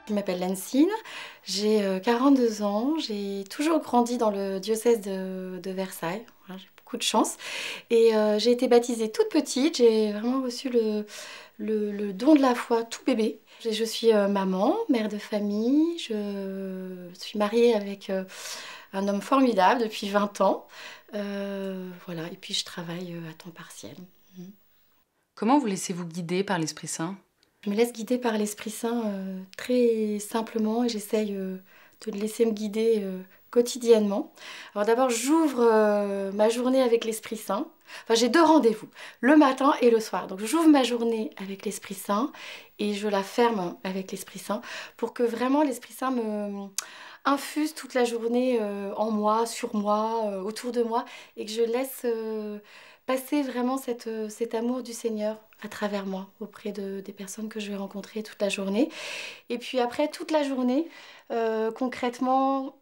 Je m'appelle Lansine, j'ai 42 ans, j'ai toujours grandi dans le diocèse de Versailles, voilà, j'ai beaucoup de chance. Et j'ai été baptisée toute petite, j'ai vraiment reçu le don de la foi tout bébé. Je suis maman, mère de famille, je suis mariée avec un homme formidable depuis 20 ans. Voilà, et puis je travaille à temps partiel. Comment vous laissez-vous guider par l'Esprit Saint? Je me laisse guider par l'Esprit Saint très simplement et j'essaye de le laisser me guider quotidiennement. Alors d'abord, j'ouvre ma journée avec l'Esprit Saint. Enfin, j'ai deux rendez-vous, le matin et le soir. Donc j'ouvre ma journée avec l'Esprit Saint et je la ferme avec l'Esprit Saint pour que vraiment l'Esprit Saint me infuse toute la journée en moi, sur moi, autour de moi et que je laisse passer vraiment cet amour du Seigneur à travers moi, auprès des personnes que je vais rencontrer toute la journée. Et puis après, toute la journée, concrètement,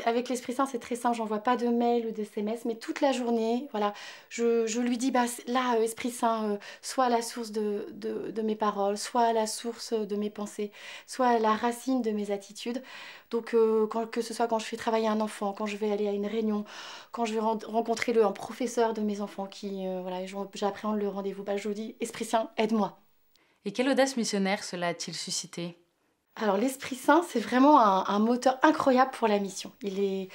avec l'Esprit Saint, c'est très simple, j'envoie pas de mail ou d'SMS, mais toute la journée, voilà, je lui dis, bah, là, Esprit Saint, soit à la source de mes paroles, soit à la source de mes pensées, soit à la racine de mes attitudes. Donc, que ce soit quand je fais travailler un enfant, quand je vais aller à une réunion, quand je vais rencontrer un professeur de mes enfants qui, voilà, j'appréhende le rendez-vous, bah, je lui dis, Esprit Saint, aide-moi. Et quelle audace missionnaire cela a-t-il suscité? Alors l'Esprit Saint, c'est vraiment un moteur incroyable pour la mission. Il est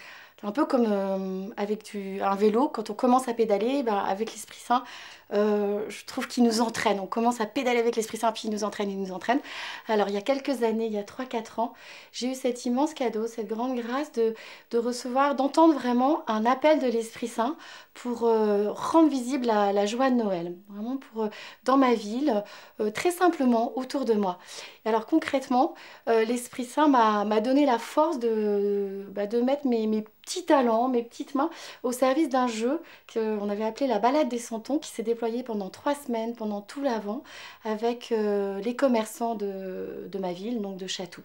un peu comme avec un vélo, quand on commence à pédaler, ben, avec l'Esprit Saint, je trouve qu'il nous entraîne. On commence à pédaler avec l'Esprit Saint, puis il nous entraîne, il nous entraîne. Alors il y a quelques années, il y a 3 4 ans, j'ai eu cet immense cadeau, cette grande grâce de recevoir, d'entendre vraiment un appel de l'Esprit Saint pour rendre visible la joie de Noël. Vraiment pour, dans ma ville, très simplement, autour de moi. Alors concrètement, l'Esprit Saint m'a donné la force de mettre mes petits talents, mes petites mains au service d'un jeu qu'on avait appelé la balade des santons, qui s'est déployé pendant 3 semaines, pendant tout l'Avent, avec les commerçants de ma ville, donc de Chatou.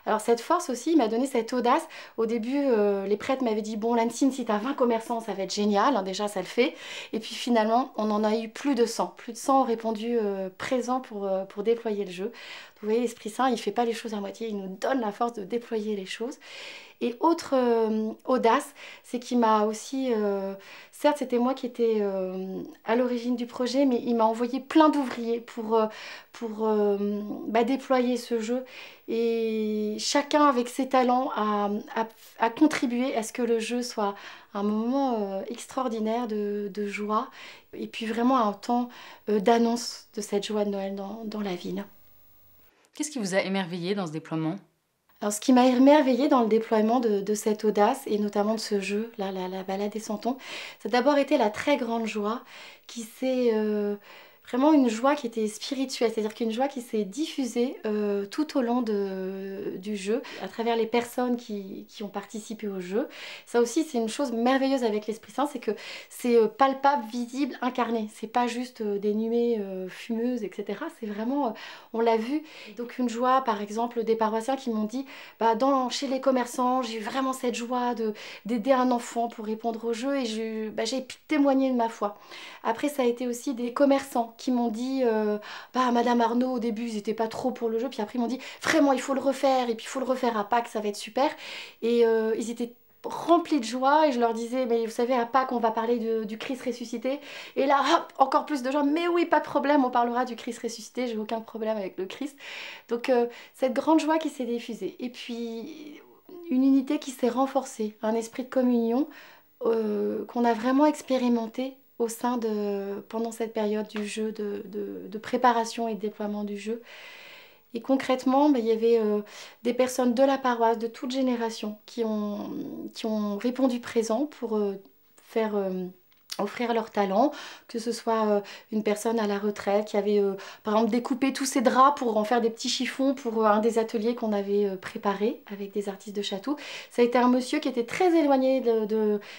Alors cette force aussi m'a donné cette audace. Au début, les prêtres m'avaient dit, bon Lansine, si tu as 20 commerçants, ça va être génial, hein, déjà ça le fait. Et puis finalement, on en a eu plus de 100. Plus de 100 ont répondu présent pour déployer le jeu. Vous voyez, l'Esprit Saint, il ne fait pas les choses à moitié, il nous donne la force de déployer les choses. Et autre audace, c'est qu'il m'a aussi, certes c'était moi qui étais à l'origine du projet, mais il m'a envoyé plein d'ouvriers pour déployer ce jeu. Et chacun avec ses talents a contribué à ce que le jeu soit un moment extraordinaire de joie et puis vraiment un temps d'annonce de cette joie de Noël dans la ville. Qu'est-ce qui vous a émerveillé dans ce déploiement? Alors, ce qui m'a émerveillée dans le déploiement de cette audace, et notamment de ce jeu, là, la balade des santons, ça a d'abord été la très grande joie qui s'est... vraiment une joie qui était spirituelle, c'est-à-dire qu'une joie qui s'est diffusée tout au long du jeu, à travers les personnes qui ont participé au jeu. Ça aussi, c'est une chose merveilleuse avec l'Esprit Saint, c'est que c'est palpable, visible, incarné. C'est pas juste des nuées fumeuses, etc. C'est vraiment, on l'a vu. Donc une joie, par exemple, des paroissiens qui m'ont dit, bah, chez les commerçants, j'ai eu vraiment cette joie d'aider un enfant pour répondre au jeu et j'ai pu témoigner de ma foi. Après, ça a été aussi des commerçants qui m'ont dit, bah, Madame Arnaud, au début, ils n'étaient pas trop pour le jeu, puis après, ils m'ont dit, vraiment, il faut le refaire, et puis il faut le refaire à Pâques, ça va être super. Et ils étaient remplis de joie, et je leur disais, mais vous savez, à Pâques, on va parler du Christ ressuscité. Et là, hop, encore plus de joie, mais oui, pas de problème, on parlera du Christ ressuscité, j'ai aucun problème avec le Christ. Donc, cette grande joie qui s'est diffusée. Et puis, une unité qui s'est renforcée, un esprit de communion qu'on a vraiment expérimenté pendant cette période du jeu, de préparation et de déploiement du jeu. Et concrètement, il y avait des personnes de la paroisse, de toute génération, qui ont répondu présent pour faire... offrir leur talent, que ce soit une personne à la retraite qui avait par exemple découpé tous ses draps pour en faire des petits chiffons pour un des ateliers qu'on avait préparé avec des artistes de Chatou. Ça a été un monsieur qui était très éloigné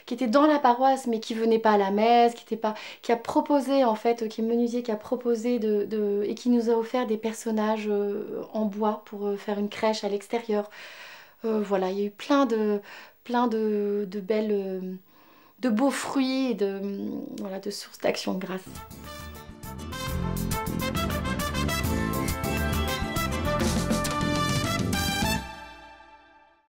qui était dans la paroisse mais qui venait pas à la messe, qui a proposé en fait, qui est menuisier, qui a proposé et qui nous a offert des personnages en bois pour faire une crèche à l'extérieur. Voilà, il y a eu plein de belles de beaux fruits et voilà, de sources d'action de grâce.